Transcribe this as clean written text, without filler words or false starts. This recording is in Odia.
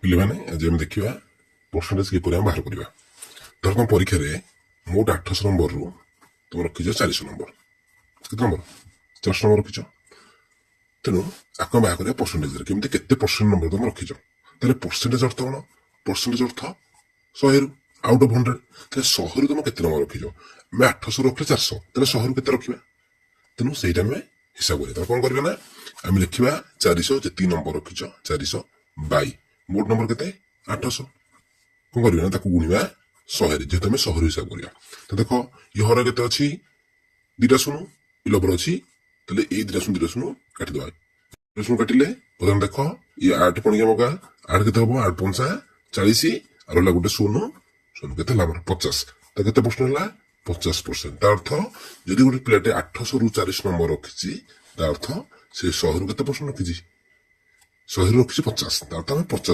ପିଲାମାନେ ଆଜି ଆମେ ଦେଖିବା ପରସେଣ୍ଟେଜ କିପରି ଆମେ ବାହାର କରିବା। ଧର ତମ ପରୀକ୍ଷାରେ ମୋଟ 800 ନମ୍ବରରୁ ତମେ ରଖିଛ 400 ନମ୍ବର। କେତେ ନମ୍ବର? 400 ନମ୍ବର ରଖିଛ। ତେଣୁ ଆକୁ ବାହାର କରିବା ପରସେଣ୍ଟେଜରେ, କେମିତି କେତେ ପରସେଣ୍ଟ ନମ୍ବର ତମେ ରଖିଛ। ତାହେଲେ ପରସେଣ୍ଟେଜ ଅର୍ଥ କଣ? ପରସେଣ୍ଟେଜ ଅର୍ଥ 100ରୁ ଆଉଟ୍ ଅଫ୍ 100। ତାହେଲେ 100ରୁ ତମେ କେତେ ନମ୍ବର ରଖିଛ? ଆମେ 800 ରଖିଲେ 400, ତାହେଲେ 100ରୁ କେତେ ରଖିବା? ତେଣୁ ସେଇଟା ଆମେ ହିସାବ କରିବା। ତାହେଲେ କଣ କରିବା ନା ଆମେ ଲେଖିବା 400 ଯେତିକି ନମ୍ବର ରଖିଛ 400 ବାଇ ମୋଟ ନମ୍ବର କେତେ 800। କଣ କରିବା ନା ତାକୁ ଗୁଣିବା 100ରେ, ଯେହେତୁ ଆମେ 100ରୁ ହିସାବ କରିବା। ତ ଦେଖ ଇ ହର କେତେ ଅଛି? 2ଟା ଶୂନ, ଇ ଲବର ଅଛି, ତାହେଲେ ଏଇ 2ଟା ଶୂନ କାଟିଦବା। 2ଟା ଶୂନ କାଟିଲେ ପ୍ରଥମେ ଦେଖ ଇ 8 ପଣିକା ମଗା 8 କେତେ ହବ? 8 ପଞ୍ଚା 40, ଆଉ ରହିଲା ଗୋଟେ ଶୂନ କେତେ ହେଲା ଆମର 50। ତ କେତେ ପରସେଣ୍ଟ ହେଲା? 50%। ତା ଅର୍ଥ ଯଦି ଗୋଟେ ପିଲାଟେ 800ରୁ 400 ନମ୍ବର ରଖିଛି, ତା ଅର୍ଥ ସେ 100ରୁ କେତେ ପରସେଣ୍ଟ ରଖିଛି? 100ରୁ ରଖିଛି 50, ତା ଅର୍ଥ ଆମେ 50